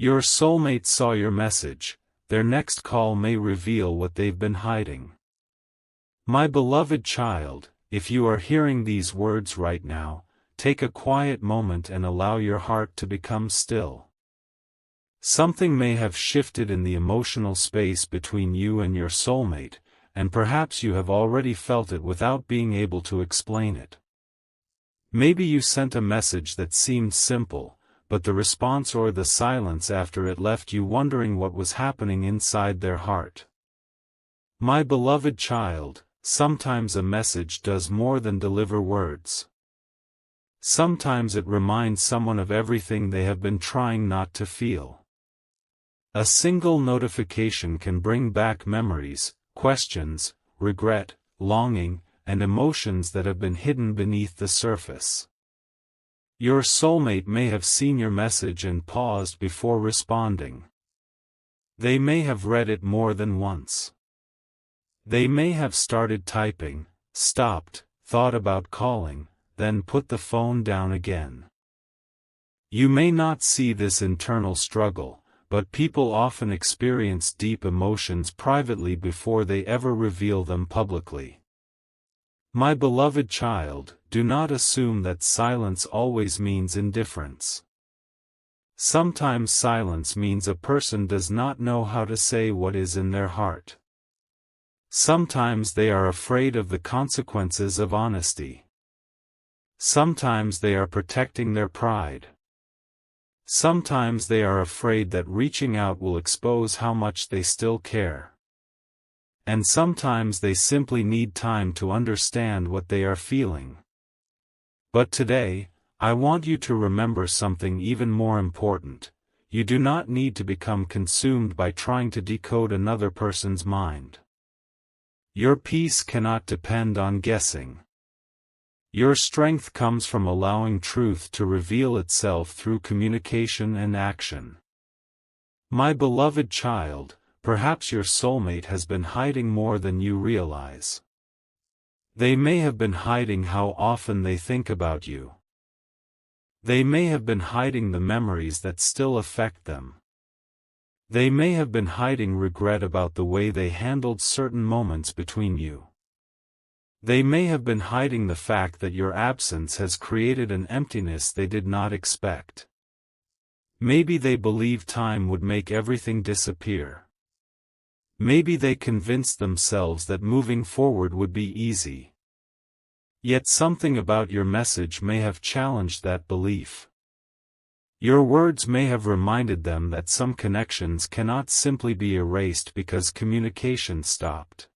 Your soulmate saw your message. Their next call may reveal what they've been hiding. My beloved child, if you are hearing these words right now, take a quiet moment and allow your heart to become still. Something may have shifted in the emotional space between you and your soulmate, and perhaps you have already felt it without being able to explain it. Maybe you sent a message that seemed simple, but the response or the silence after it left you wondering what was happening inside their heart. My beloved child, sometimes a message does more than deliver words. Sometimes it reminds someone of everything they have been trying not to feel. A single notification can bring back memories, questions, regret, longing, and emotions that have been hidden beneath the surface. Your soulmate may have seen your message and paused before responding. They may have read it more than once. They may have started typing, stopped, thought about calling, then put the phone down again. You may not see this internal struggle, but people often experience deep emotions privately before they ever reveal them publicly. My beloved child, do not assume that silence always means indifference. Sometimes silence means a person does not know how to say what is in their heart. Sometimes they are afraid of the consequences of honesty. Sometimes they are protecting their pride. Sometimes they are afraid that reaching out will expose how much they still care. And sometimes they simply need time to understand what they are feeling. But today, I want you to remember something even more important. You do not need to become consumed by trying to decode another person's mind. Your peace cannot depend on guessing. Your strength comes from allowing truth to reveal itself through communication and action. My beloved child, perhaps your soulmate has been hiding more than you realize. They may have been hiding how often they think about you. They may have been hiding the memories that still affect them. They may have been hiding regret about the way they handled certain moments between you. They may have been hiding the fact that your absence has created an emptiness they did not expect. Maybe they believed time would make everything disappear. Maybe they convinced themselves that moving forward would be easy. Yet something about your message may have challenged that belief. Your words may have reminded them that some connections cannot simply be erased because communication stopped.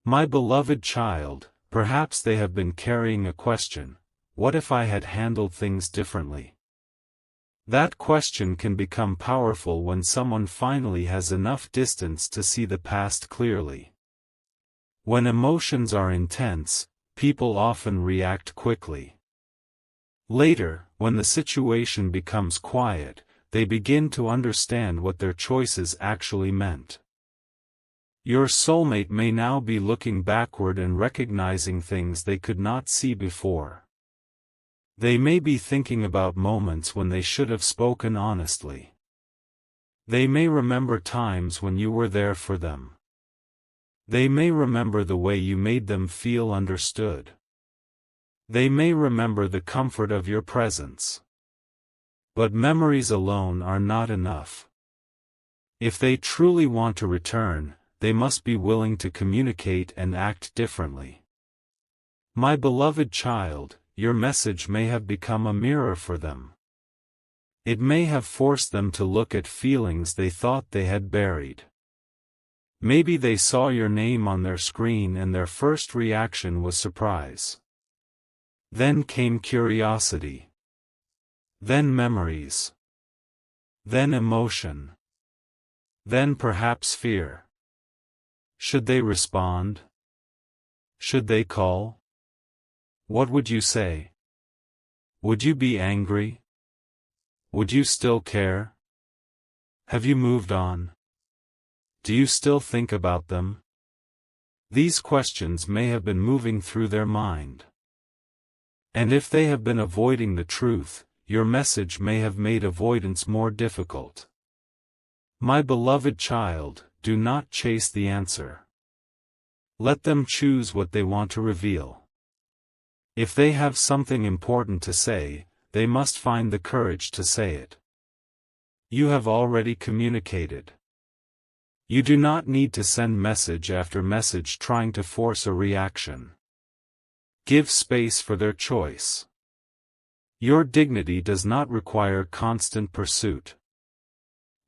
My beloved child, perhaps they have been carrying a question: what if I had handled things differently? That question can become powerful when someone finally has enough distance to see the past clearly. When emotions are intense, people often react quickly. Later, when the situation becomes quiet, they begin to understand what their choices actually meant. Your soulmate may now be looking backward and recognizing things they could not see before. They may be thinking about moments when they should have spoken honestly. They may remember times when you were there for them. They may remember the way you made them feel understood. They may remember the comfort of your presence. But memories alone are not enough. If they truly want to return, they must be willing to communicate and act differently. My beloved child, your message may have become a mirror for them. It may have forced them to look at feelings they thought they had buried. Maybe they saw your name on their screen and their first reaction was surprise. Then came curiosity. Then memories. Then emotion. Then perhaps fear. Should they respond? Should they call? What would you say? Would you be angry? Would you still care? Have you moved on? Do you still think about them? These questions may have been moving through their mind. And if they have been avoiding the truth, your message may have made avoidance more difficult. My beloved child, do not chase the answer. Let them choose what they want to reveal. If they have something important to say, they must find the courage to say it. You have already communicated. You do not need to send message after message trying to force a reaction. Give space for their choice. Your dignity does not require constant pursuit.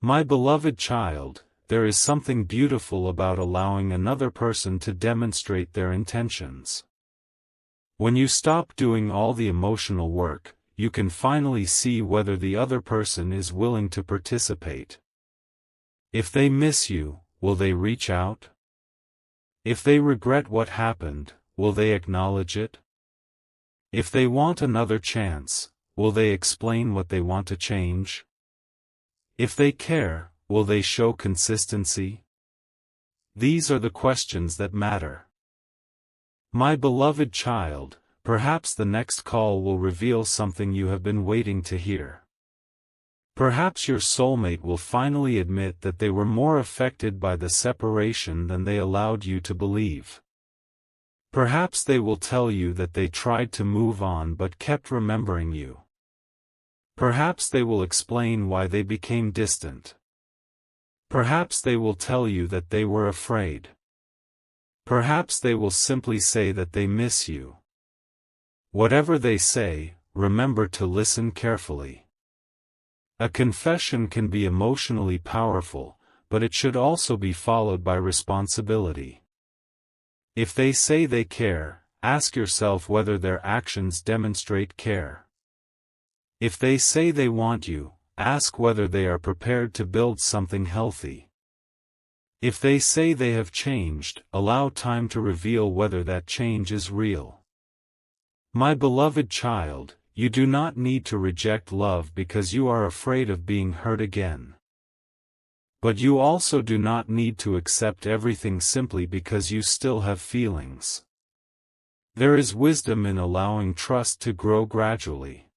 My beloved child, there is something beautiful about allowing another person to demonstrate their intentions. When you stop doing all the emotional work, you can finally see whether the other person is willing to participate. If they miss you, will they reach out? If they regret what happened, will they acknowledge it? If they want another chance, will they explain what they want to change? If they care, will they show consistency? These are the questions that matter. My beloved child, perhaps the next call will reveal something you have been waiting to hear. Perhaps your soulmate will finally admit that they were more affected by the separation than they allowed you to believe. Perhaps they will tell you that they tried to move on but kept remembering you. Perhaps they will explain why they became distant. Perhaps they will tell you that they were afraid. Perhaps they will simply say that they miss you. Whatever they say, remember to listen carefully. A confession can be emotionally powerful, but it should also be followed by responsibility. If they say they care, ask yourself whether their actions demonstrate care. If they say they want you, ask whether they are prepared to build something healthy. If they say they have changed, allow time to reveal whether that change is real. My beloved child, you do not need to reject love because you are afraid of being hurt again. But you also do not need to accept everything simply because you still have feelings. There is wisdom in allowing trust to grow gradually.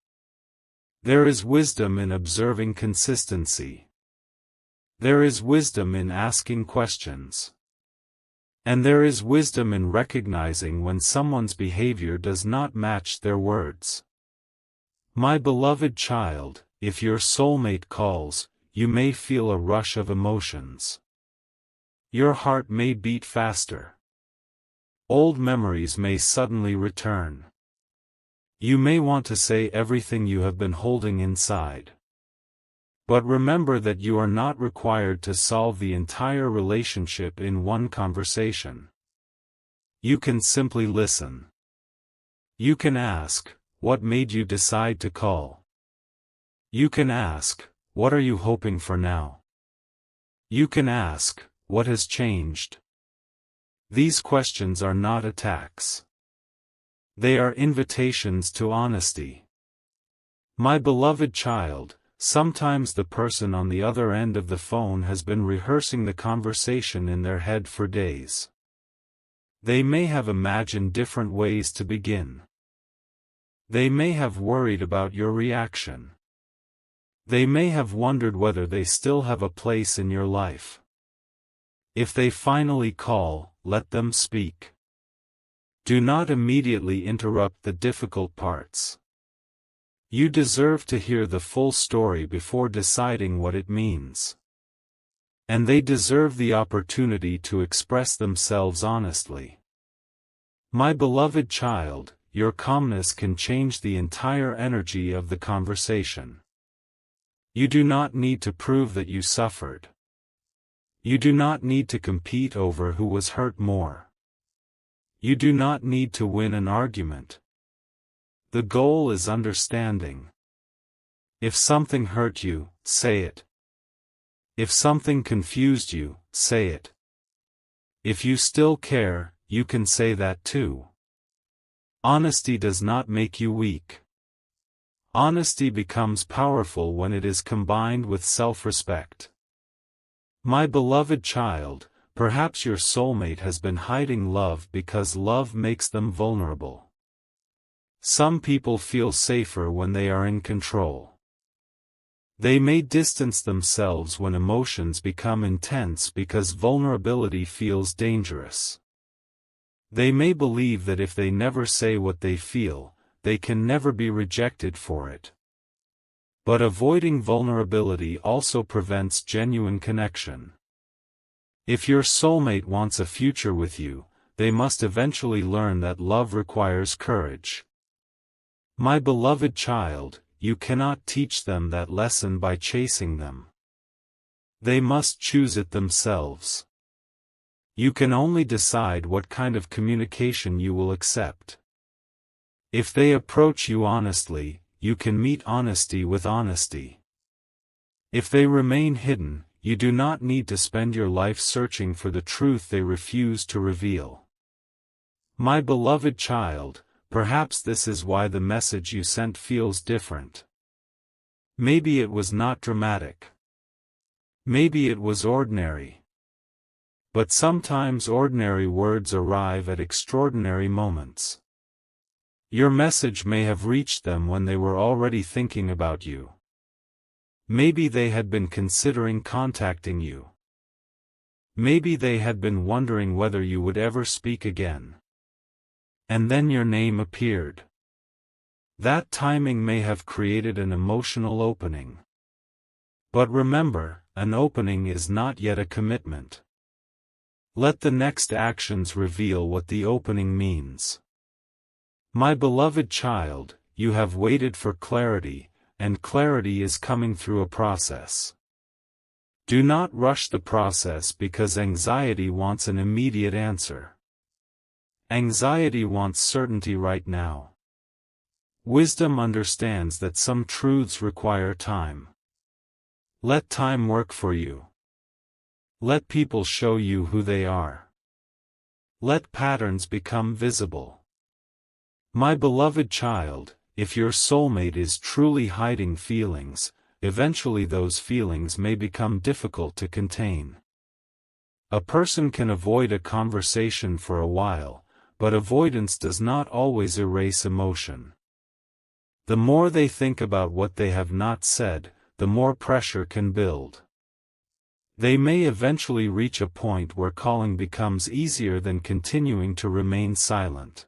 There is wisdom in observing consistency. There is wisdom in asking questions. And there is wisdom in recognizing when someone's behavior does not match their words. My beloved child, if your soulmate calls, you may feel a rush of emotions. Your heart may beat faster. Old memories may suddenly return. You may want to say everything you have been holding inside. But remember that you are not required to solve the entire relationship in one conversation. You can simply listen. You can ask, what made you decide to call? You can ask, what are you hoping for now? You can ask, what has changed? These questions are not attacks. They are invitations to honesty. My beloved child, sometimes the person on the other end of the phone has been rehearsing the conversation in their head for days. They may have imagined different ways to begin. They may have worried about your reaction. They may have wondered whether they still have a place in your life. If they finally call, let them speak. Do not immediately interrupt the difficult parts. You deserve to hear the full story before deciding what it means. And they deserve the opportunity to express themselves honestly. My beloved child, your calmness can change the entire energy of the conversation. You do not need to prove that you suffered. You do not need to compete over who was hurt more. You do not need to win an argument. The goal is understanding. If something hurt you, say it. If something confused you, say it. If you still care, you can say that too. Honesty does not make you weak. Honesty becomes powerful when it is combined with self-respect. My beloved child, perhaps your soulmate has been hiding love because love makes them vulnerable. Some people feel safer when they are in control. They may distance themselves when emotions become intense because vulnerability feels dangerous. They may believe that if they never say what they feel, they can never be rejected for it. But avoiding vulnerability also prevents genuine connection. If your soulmate wants a future with you, they must eventually learn that love requires courage. My beloved child, you cannot teach them that lesson by chasing them. They must choose it themselves. You can only decide what kind of communication you will accept. If they approach you honestly, you can meet honesty with honesty. If they remain hidden, you do not need to spend your life searching for the truth they refuse to reveal. My beloved child, perhaps this is why the message you sent feels different. Maybe it was not dramatic. Maybe it was ordinary. But sometimes ordinary words arrive at extraordinary moments. Your message may have reached them when they were already thinking about you. Maybe they had been considering contacting you. Maybe they had been wondering whether you would ever speak again. And then your name appeared. That timing may have created an emotional opening. But remember, an opening is not yet a commitment. Let the next actions reveal what the opening means. My beloved child, you have waited for clarity, and clarity is coming through a process. Do not rush the process because anxiety wants an immediate answer. Anxiety wants certainty right now. Wisdom understands that some truths require time. Let time work for you. Let people show you who they are. Let patterns become visible. My beloved child, if your soulmate is truly hiding feelings, eventually those feelings may become difficult to contain. A person can avoid a conversation for a while, but avoidance does not always erase emotion. The more they think about what they have not said, the more pressure can build. They may eventually reach a point where calling becomes easier than continuing to remain silent.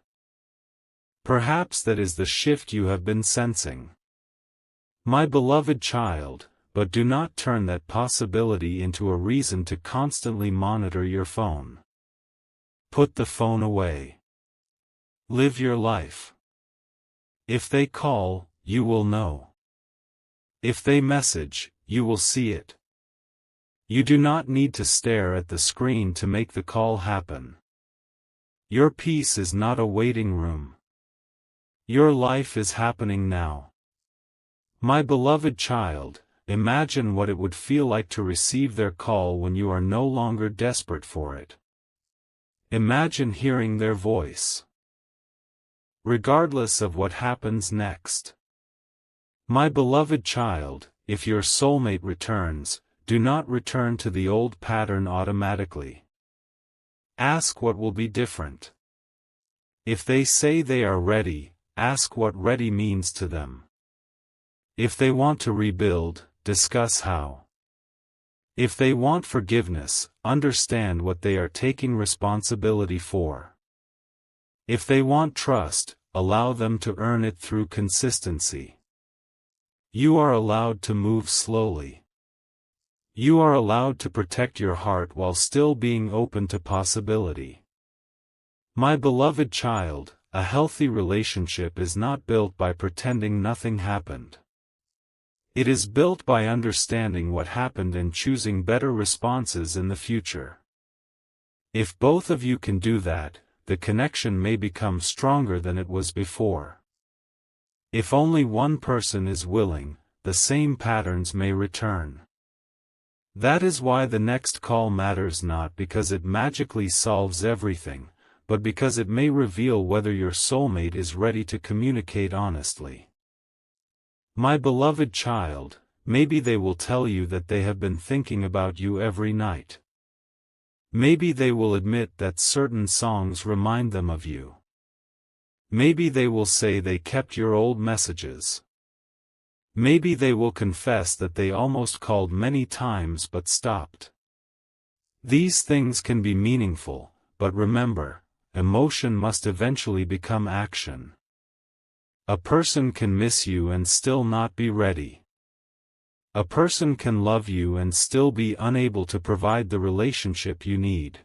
Perhaps that is the shift you have been sensing. My beloved child, but do not turn that possibility into a reason to constantly monitor your phone. Put the phone away. Live your life. If they call, you will know. If they message, you will see it. You do not need to stare at the screen to make the call happen. Your peace is not a waiting room. Your life is happening now. My beloved child, imagine what it would feel like to receive their call when you are no longer desperate for it. Imagine hearing their voice. Regardless of what happens next. My beloved child, if your soulmate returns, do not return to the old pattern automatically. Ask what will be different. If they say they are ready, ask what ready means to them. If they want to rebuild, discuss how. If they want forgiveness, understand what they are taking responsibility for. If they want trust, allow them to earn it through consistency. You are allowed to move slowly. You are allowed to protect your heart while still being open to possibility. My beloved child, a healthy relationship is not built by pretending nothing happened. It is built by understanding what happened and choosing better responses in the future. If both of you can do that, the connection may become stronger than it was before. If only one person is willing, the same patterns may return. That is why the next call matters, not because it magically solves everything, but because it may reveal whether your soulmate is ready to communicate honestly. My beloved child, maybe they will tell you that they have been thinking about you every night. Maybe they will admit that certain songs remind them of you. Maybe they will say they kept your old messages. Maybe they will confess that they almost called many times but stopped. These things can be meaningful, but remember, emotion must eventually become action. A person can miss you and still not be ready. A person can love you and still be unable to provide the relationship you need.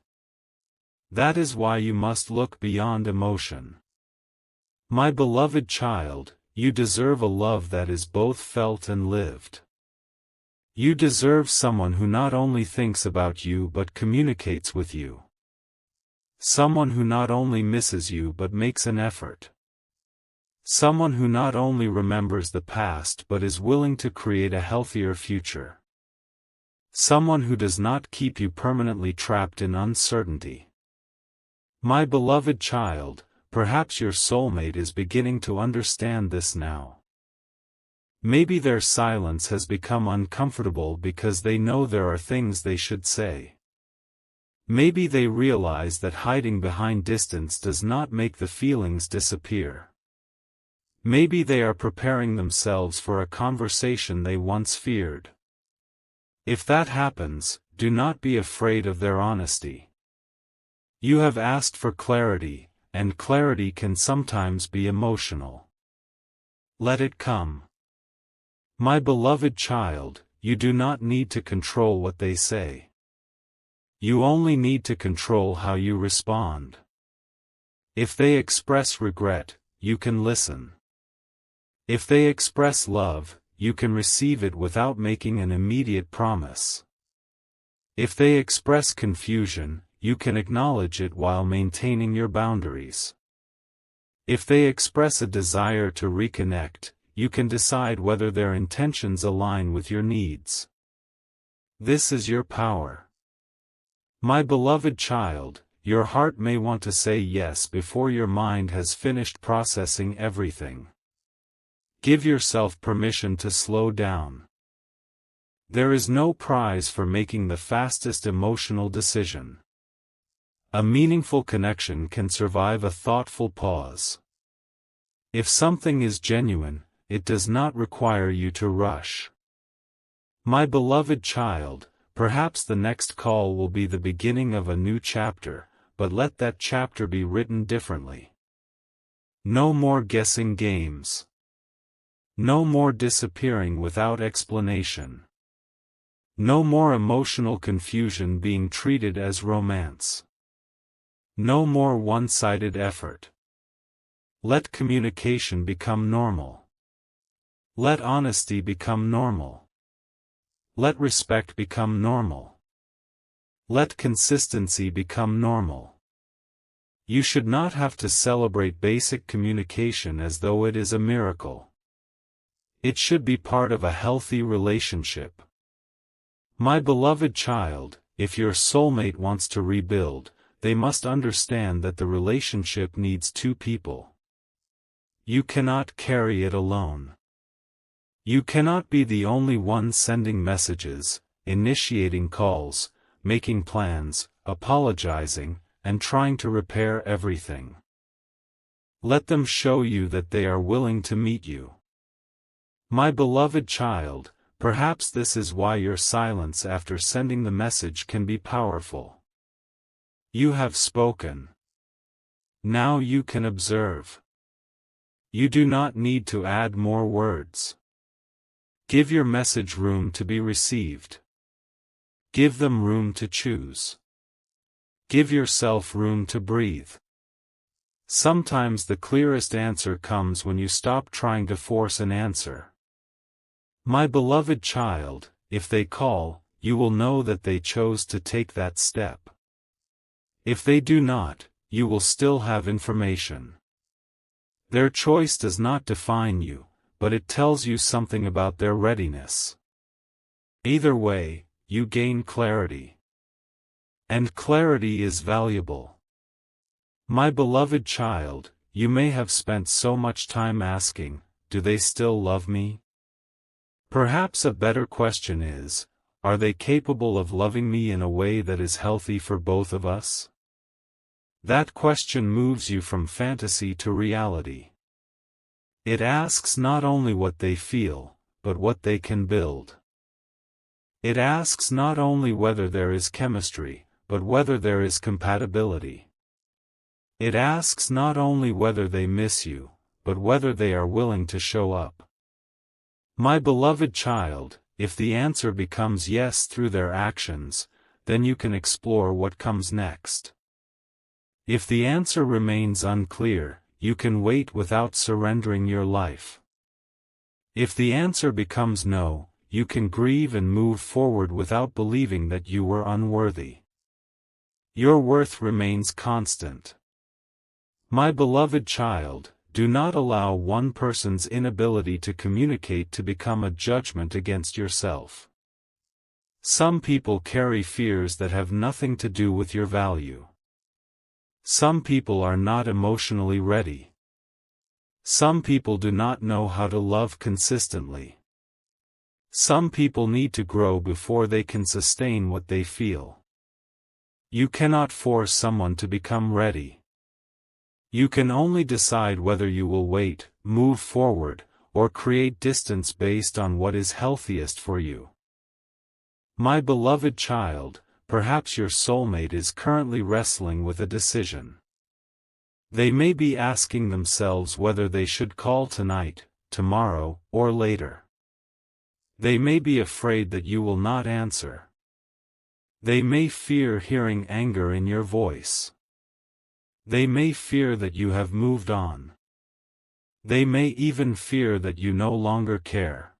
That is why you must look beyond emotion. My beloved child, you deserve a love that is both felt and lived. You deserve someone who not only thinks about you but communicates with you. Someone who not only misses you but makes an effort. Someone who not only remembers the past but is willing to create a healthier future. Someone who does not keep you permanently trapped in uncertainty. My beloved child, perhaps your soulmate is beginning to understand this now. Maybe their silence has become uncomfortable because they know there are things they should say. Maybe they realize that hiding behind distance does not make the feelings disappear. Maybe they are preparing themselves for a conversation they once feared. If that happens, do not be afraid of their honesty. You have asked for clarity, and clarity can sometimes be emotional. Let it come. My beloved child, you do not need to control what they say. You only need to control how you respond. If they express regret, you can listen. If they express love, you can receive it without making an immediate promise. If they express confusion, you can acknowledge it while maintaining your boundaries. If they express a desire to reconnect, you can decide whether their intentions align with your needs. This is your power. My beloved child, your heart may want to say yes before your mind has finished processing everything. Give yourself permission to slow down. There is no prize for making the fastest emotional decision. A meaningful connection can survive a thoughtful pause. If something is genuine, it does not require you to rush. My beloved child, perhaps the next call will be the beginning of a new chapter, but let that chapter be written differently. No more guessing games. No more disappearing without explanation. No more emotional confusion being treated as romance. No more one-sided effort. Let communication become normal. Let honesty become normal. Let respect become normal. Let consistency become normal. You should not have to celebrate basic communication as though it is a miracle. It should be part of a healthy relationship. My beloved child, if your soulmate wants to rebuild, they must understand that the relationship needs two people. You cannot carry it alone. You cannot be the only one sending messages, initiating calls, making plans, apologizing, and trying to repair everything. Let them show you that they are willing to meet you. My beloved child, perhaps this is why your silence after sending the message can be powerful. You have spoken. Now you can observe. You do not need to add more words. Give your message room to be received. Give them room to choose. Give yourself room to breathe. Sometimes the clearest answer comes when you stop trying to force an answer. My beloved child, if they call, you will know that they chose to take that step. If they do not, you will still have information. Their choice does not define you, but it tells you something about their readiness. Either way, you gain clarity. And clarity is valuable. My beloved child, you may have spent so much time asking, do they still love me? Perhaps a better question is, are they capable of loving me in a way that is healthy for both of us? That question moves you from fantasy to reality. It asks not only what they feel, but what they can build. It asks not only whether there is chemistry, but whether there is compatibility. It asks not only whether they miss you, but whether they are willing to show up. My beloved child, if the answer becomes yes through their actions, then you can explore what comes next. If the answer remains unclear, you can wait without surrendering your life. If the answer becomes no, you can grieve and move forward without believing that you were unworthy. Your worth remains constant. My beloved child, do not allow one person's inability to communicate to become a judgment against yourself. Some people carry fears that have nothing to do with your value. Some people are not emotionally ready. Some people do not know how to love consistently. Some people need to grow before they can sustain what they feel. You cannot force someone to become ready. You can only decide whether you will wait, move forward, or create distance based on what is healthiest for you. My beloved child, perhaps your soulmate is currently wrestling with a decision. They may be asking themselves whether they should call tonight, tomorrow, or later. They may be afraid that you will not answer. They may fear hearing anger in your voice. They may fear that you have moved on. They may even fear that you no longer care.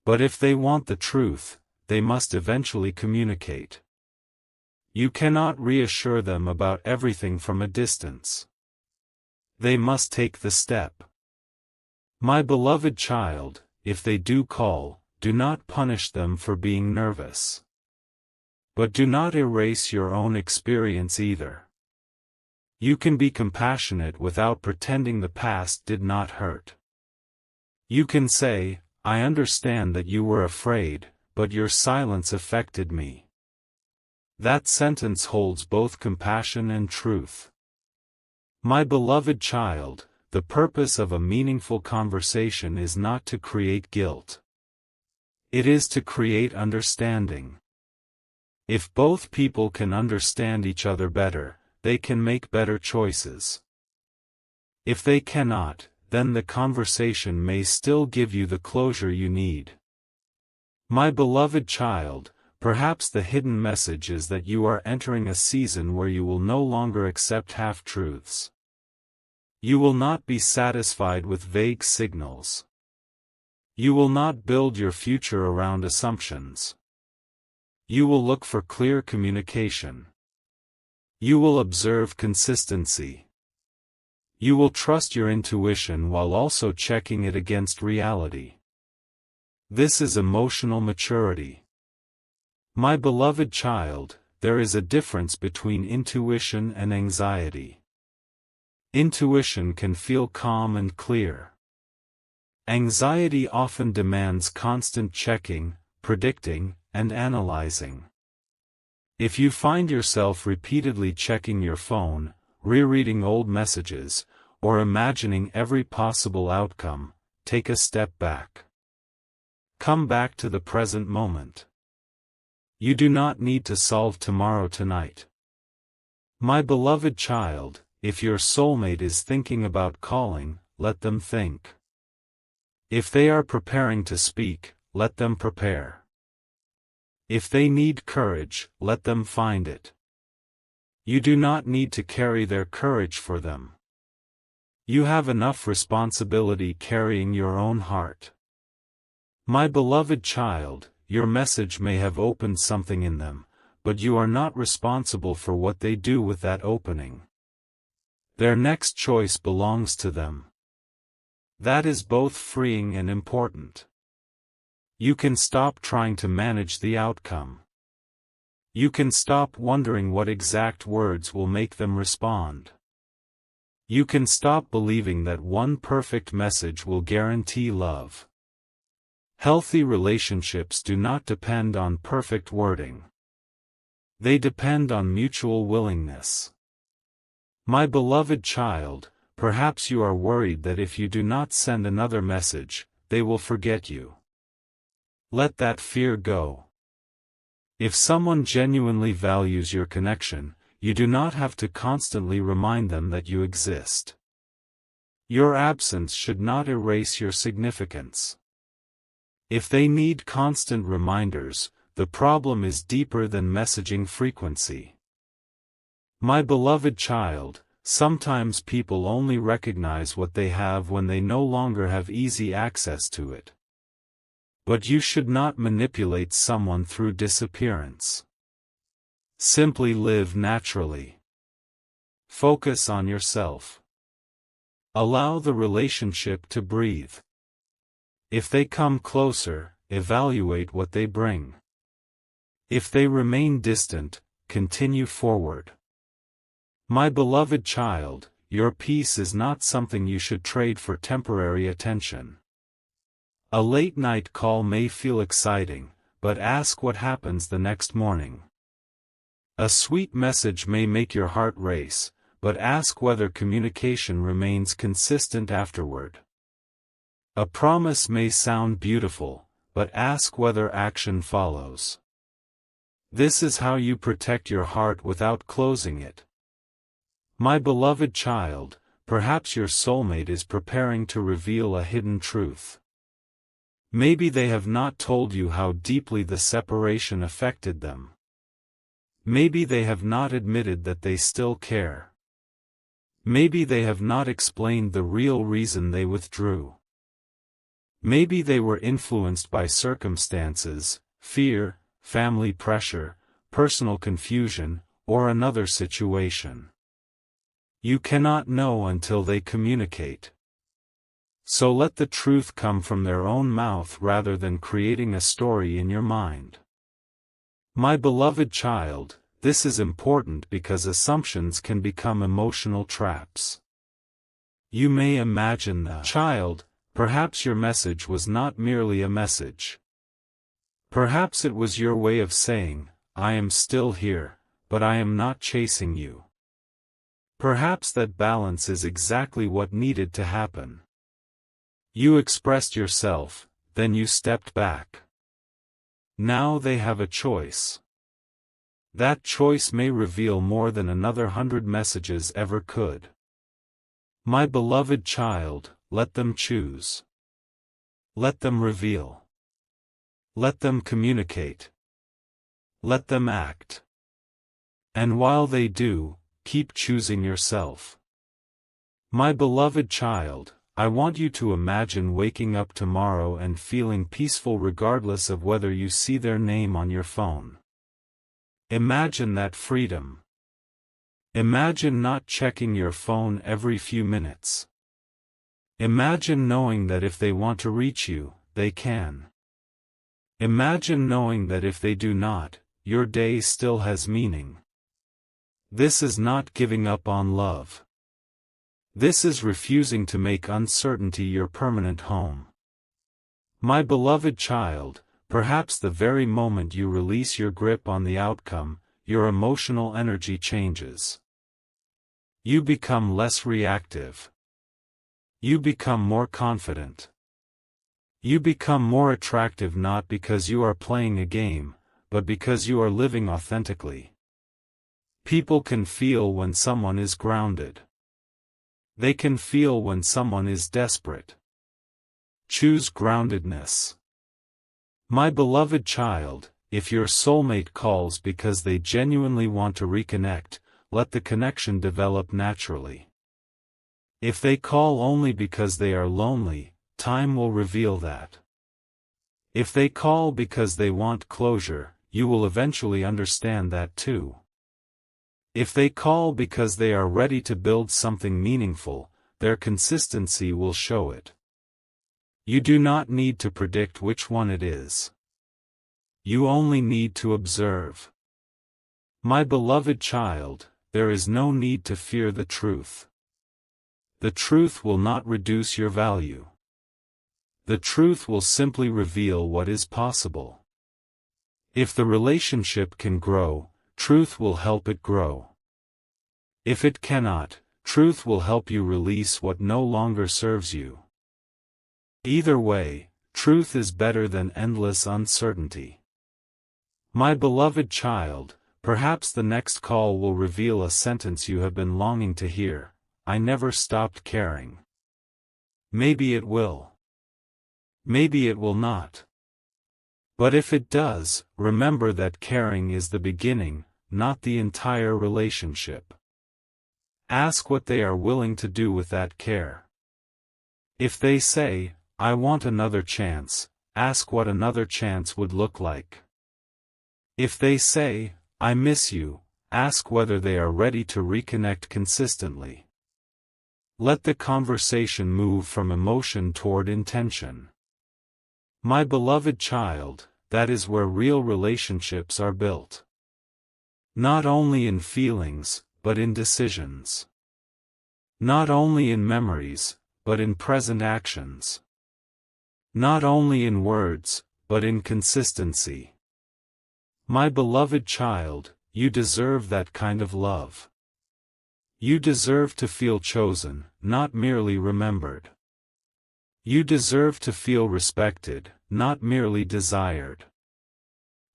But if they want the truth, they must eventually communicate. You cannot reassure them about everything from a distance. They must take the step. My beloved child, if they do call, do not punish them for being nervous. But do not erase your own experience either. You can be compassionate without pretending the past did not hurt. You can say, I understand that you were afraid, but your silence affected me. That sentence holds both compassion and truth. My beloved child, the purpose of a meaningful conversation is not to create guilt. It is to create understanding. If both people can understand each other better, they can make better choices. If they cannot, then the conversation may still give you the closure you need. My beloved child, perhaps the hidden message is that you are entering a season where you will no longer accept half-truths. You will not be satisfied with vague signals. You will not build your future around assumptions. You will look for clear communication. You will observe consistency. You will trust your intuition while also checking it against reality. This is emotional maturity. My beloved child, there is a difference between intuition and anxiety. Intuition can feel calm and clear. Anxiety often demands constant checking, predicting, and analyzing. If you find yourself repeatedly checking your phone, rereading old messages, or imagining every possible outcome, take a step back. Come back to the present moment. You do not need to solve tomorrow tonight. My beloved child, if your soulmate is thinking about calling, let them think. If they are preparing to speak, let them prepare. If they need courage, let them find it. You do not need to carry their courage for them. You have enough responsibility carrying your own heart. My beloved child, your message may have opened something in them, but you are not responsible for what they do with that opening. Their next choice belongs to them. That is both freeing and important. You can stop trying to manage the outcome. You can stop wondering what exact words will make them respond. You can stop believing that one perfect message will guarantee love. Healthy relationships do not depend on perfect wording. They depend on mutual willingness. My beloved child, perhaps you are worried that if you do not send another message, they will forget you. Let that fear go. If someone genuinely values your connection, you do not have to constantly remind them that you exist. Your absence should not erase your significance. If they need constant reminders, the problem is deeper than messaging frequency. My beloved child, sometimes people only recognize what they have when they no longer have easy access to it. But you should not manipulate someone through disappearance. Simply live naturally. Focus on yourself. Allow the relationship to breathe. If they come closer, evaluate what they bring. If they remain distant, continue forward. My beloved child, your peace is not something you should trade for temporary attention. A late-night call may feel exciting, but ask what happens the next morning. A sweet message may make your heart race, but ask whether communication remains consistent afterward. A promise may sound beautiful, but ask whether action follows. This is how you protect your heart without closing it. My beloved child, perhaps your soulmate is preparing to reveal a hidden truth. Maybe they have not told you how deeply the separation affected them. Maybe they have not admitted that they still care. Maybe they have not explained the real reason they withdrew. Maybe they were influenced by circumstances, fear, family pressure, personal confusion, or another situation. You cannot know until they communicate. So let the truth come from their own mouth rather than creating a story in your mind. My beloved child, this is important because assumptions can become emotional traps. You may imagine the child, perhaps your message was not merely a message. Perhaps it was your way of saying, I am still here, but I am not chasing you. Perhaps that balance is exactly what needed to happen. You expressed yourself, then you stepped back. Now they have a choice. That choice may reveal more than another 100 messages ever could. My beloved child, let them choose. Let them reveal. Let them communicate. Let them act. And while they do, keep choosing yourself. My beloved child, I want you to imagine waking up tomorrow and feeling peaceful regardless of whether you see their name on your phone. Imagine that freedom. Imagine not checking your phone every few minutes. Imagine knowing that if they want to reach you, they can. Imagine knowing that if they do not, your day still has meaning. This is not giving up on love. This is refusing to make uncertainty your permanent home. My beloved child, perhaps the very moment you release your grip on the outcome, your emotional energy changes. You become less reactive. You become more confident. You become more attractive not because you are playing a game, but because you are living authentically. People can feel when someone is grounded. They can feel when someone is desperate. Choose groundedness. My beloved child, if your soulmate calls because they genuinely want to reconnect, let the connection develop naturally. If they call only because they are lonely, time will reveal that. If they call because they want closure, you will eventually understand that too. If they call because they are ready to build something meaningful, their consistency will show it. You do not need to predict which one it is. You only need to observe. My beloved child, there is no need to fear the truth. The truth will not reduce your value. The truth will simply reveal what is possible. If the relationship can grow, truth will help it grow. If it cannot, truth will help you release what no longer serves you. Either way, truth is better than endless uncertainty. My beloved child, perhaps the next call will reveal a sentence you have been longing to hear: I never stopped caring. Maybe it will. Maybe it will not. But if it does, remember that caring is the beginning, not the entire relationship. Ask what they are willing to do with that care. If they say, I want another chance, ask what another chance would look like. If they say, I miss you, ask whether they are ready to reconnect consistently. Let the conversation move from emotion toward intention. My beloved child, that is where real relationships are built. Not only in feelings, but in decisions. Not only in memories, but in present actions. Not only in words, but in consistency. My beloved child, you deserve that kind of love. You deserve to feel chosen, not merely remembered. You deserve to feel respected, not merely desired.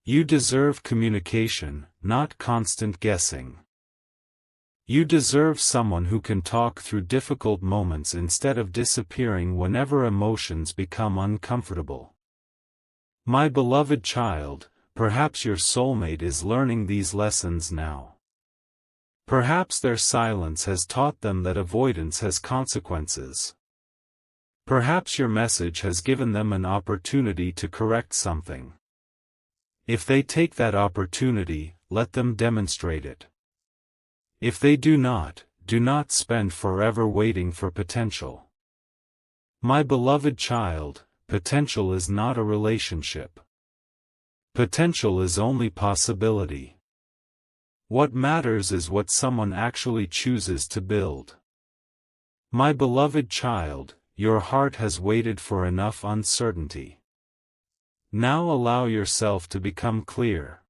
You deserve communication, not constant guessing. You deserve someone who can talk through difficult moments instead of disappearing whenever emotions become uncomfortable. My beloved child, perhaps your soulmate is learning these lessons now. Perhaps their silence has taught them that avoidance has consequences. Perhaps your message has given them an opportunity to correct something. If they take that opportunity, let them demonstrate it. If they do not spend forever waiting for potential. My beloved child, potential is not a relationship. Potential is only possibility. What matters is what someone actually chooses to build. My beloved child, your heart has waited for enough uncertainty. Now allow yourself to become clear.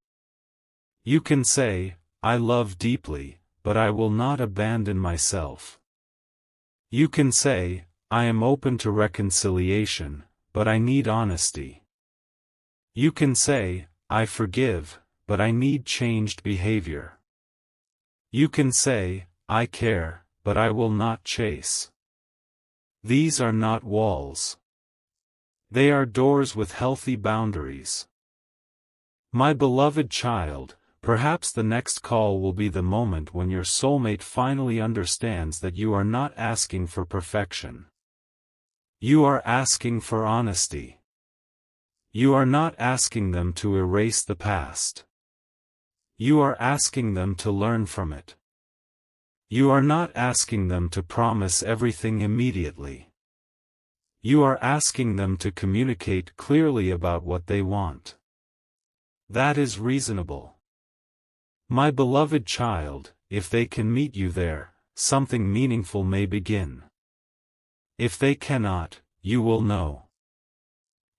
You can say, I love deeply, but I will not abandon myself. You can say, I am open to reconciliation, but I need honesty. You can say, I forgive, but I need changed behavior. You can say, I care, but I will not chase. These are not walls. They are doors with healthy boundaries. My beloved child, perhaps the next call will be the moment when your soulmate finally understands that you are not asking for perfection. You are asking for honesty. You are not asking them to erase the past. You are asking them to learn from it. You are not asking them to promise everything immediately. You are asking them to communicate clearly about what they want. That is reasonable. My beloved child, if they can meet you there, something meaningful may begin. If they cannot, you will know.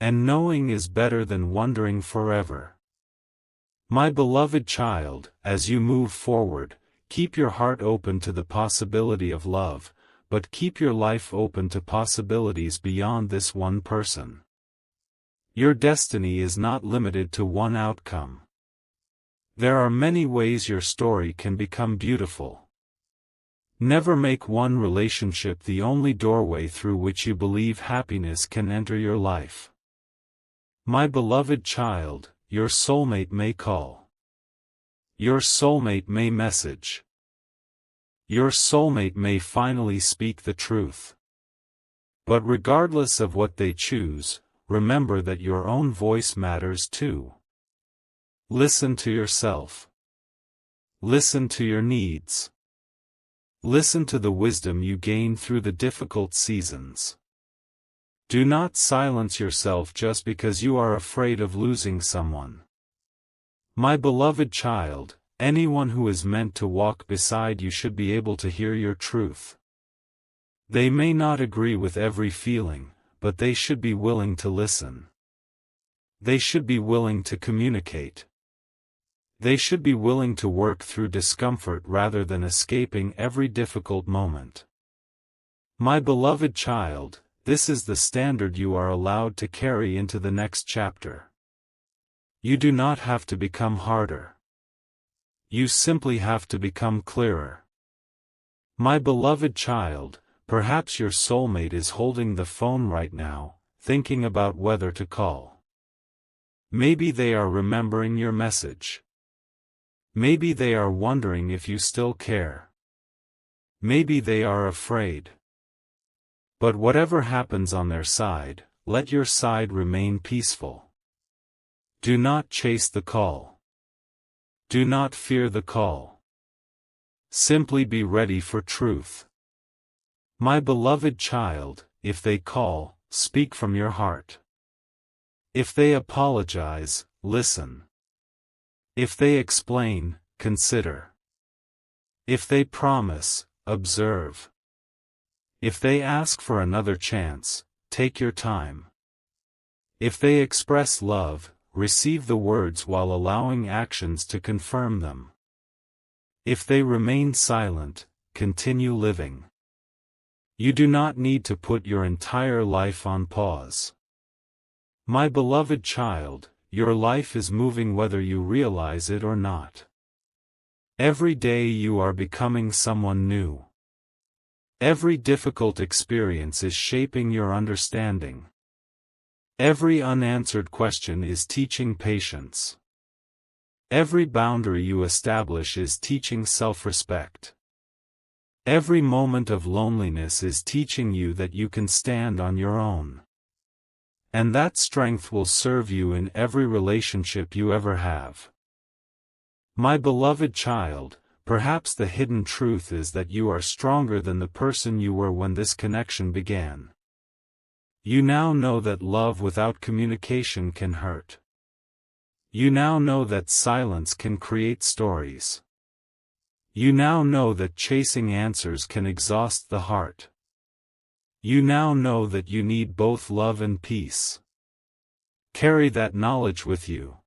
And knowing is better than wondering forever. My beloved child, as you move forward, keep your heart open to the possibility of love, but keep your life open to possibilities beyond this one person. Your destiny is not limited to one outcome. There are many ways your story can become beautiful. Never make one relationship the only doorway through which you believe happiness can enter your life. My beloved child, your soulmate may call. Your soulmate may message. Your soulmate may finally speak the truth. But regardless of what they choose, remember that your own voice matters too. Listen to yourself. Listen to your needs. Listen to the wisdom you gain through the difficult seasons. Do not silence yourself just because you are afraid of losing someone. My beloved child, anyone who is meant to walk beside you should be able to hear your truth. They may not agree with every feeling, but they should be willing to listen. They should be willing to communicate. They should be willing to work through discomfort rather than escaping every difficult moment. My beloved child, this is the standard you are allowed to carry into the next chapter. You do not have to become harder. You simply have to become clearer. My beloved child, perhaps your soulmate is holding the phone right now, thinking about whether to call. Maybe they are remembering your message. Maybe they are wondering if you still care. Maybe they are afraid. But whatever happens on their side, let your side remain peaceful. Do not chase the call. Do not fear the call. Simply be ready for truth. My beloved child, if they call, speak from your heart. If they apologize, listen. If they explain, consider. If they promise, observe. If they ask for another chance, take your time. If they express love, receive the words while allowing actions to confirm them. If they remain silent, continue living. You do not need to put your entire life on pause. My beloved child, your life is moving whether you realize it or not. Every day you are becoming someone new. Every difficult experience is shaping your understanding. Every unanswered question is teaching patience. Every boundary you establish is teaching self-respect. Every moment of loneliness is teaching you that you can stand on your own. And that strength will serve you in every relationship you ever have. My beloved child, perhaps the hidden truth is that you are stronger than the person you were when this connection began. You now know that love without communication can hurt. You now know that silence can create stories. You now know that chasing answers can exhaust the heart. You now know that you need both love and peace. Carry that knowledge with you.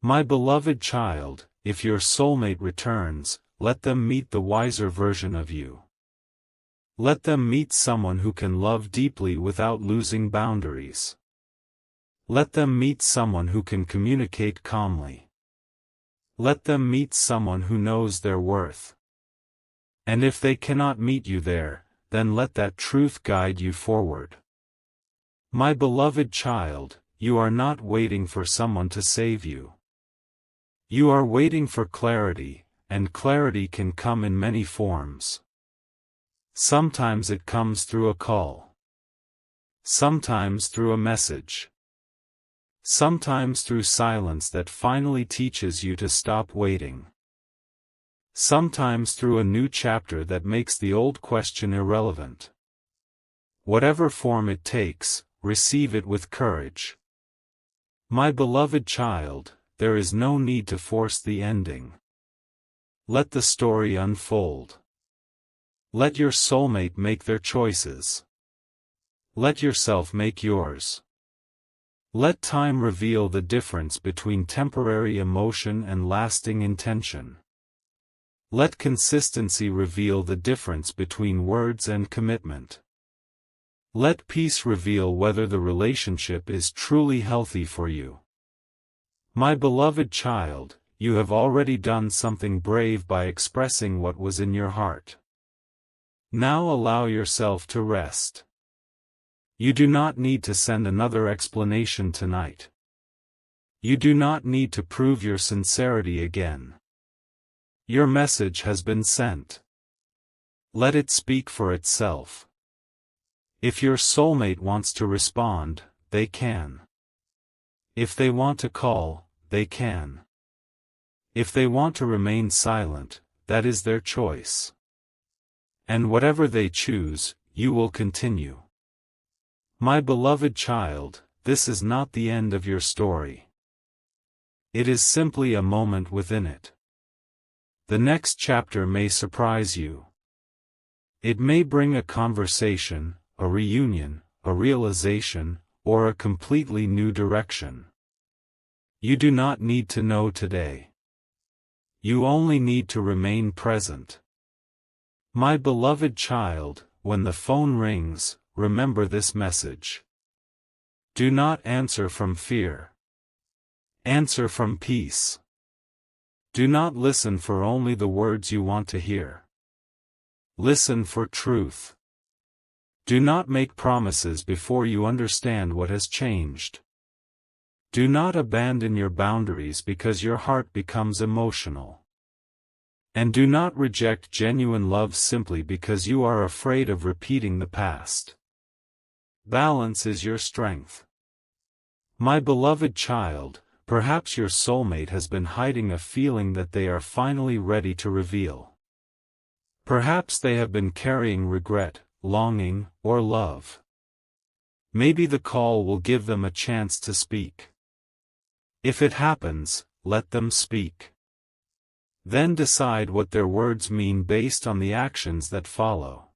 My beloved child, if your soulmate returns, let them meet the wiser version of you. Let them meet someone who can love deeply without losing boundaries. Let them meet someone who can communicate calmly. Let them meet someone who knows their worth. And if they cannot meet you there, then let that truth guide you forward. My beloved child, you are not waiting for someone to save you. You are waiting for clarity, and clarity can come in many forms. Sometimes it comes through a call. Sometimes through a message. Sometimes through silence that finally teaches you to stop waiting. Sometimes through a new chapter that makes the old question irrelevant. Whatever form it takes, receive it with courage. My beloved child, there is no need to force the ending. Let the story unfold. Let your soulmate make their choices. Let yourself make yours. Let time reveal the difference between temporary emotion and lasting intention. Let consistency reveal the difference between words and commitment. Let peace reveal whether the relationship is truly healthy for you. My beloved child, you have already done something brave by expressing what was in your heart. Now allow yourself to rest. You do not need to send another explanation tonight. You do not need to prove your sincerity again. Your message has been sent. Let it speak for itself. If your soulmate wants to respond, they can. If they want to call, they can. If they want to remain silent, that is their choice. And whatever they choose, you will continue. My beloved child, this is not the end of your story. It is simply a moment within it. The next chapter may surprise you. It may bring a conversation, a reunion, a realization, or a completely new direction. You do not need to know today. You only need to remain present. My beloved child, when the phone rings, remember this message. Do not answer from fear. Answer from peace. Do not listen for only the words you want to hear. Listen for truth. Do not make promises before you understand what has changed. Do not abandon your boundaries because your heart becomes emotional. And do not reject genuine love simply because you are afraid of repeating the past. Balance is your strength. My beloved child, perhaps your soulmate has been hiding a feeling that they are finally ready to reveal. Perhaps they have been carrying regret, longing, or love. Maybe the call will give them a chance to speak. If it happens, let them speak. Then decide what their words mean based on the actions that follow.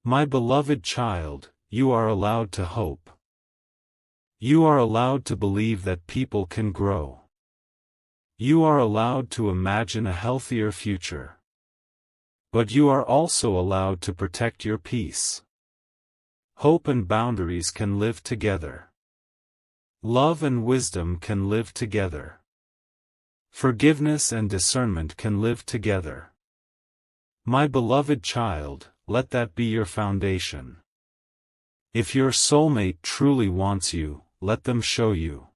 My beloved child, you are allowed to hope. You are allowed to believe that people can grow. You are allowed to imagine a healthier future. But you are also allowed to protect your peace. Hope and boundaries can live together. Love and wisdom can live together. Forgiveness and discernment can live together. My beloved child, let that be your foundation. If your soulmate truly wants you, let them show you.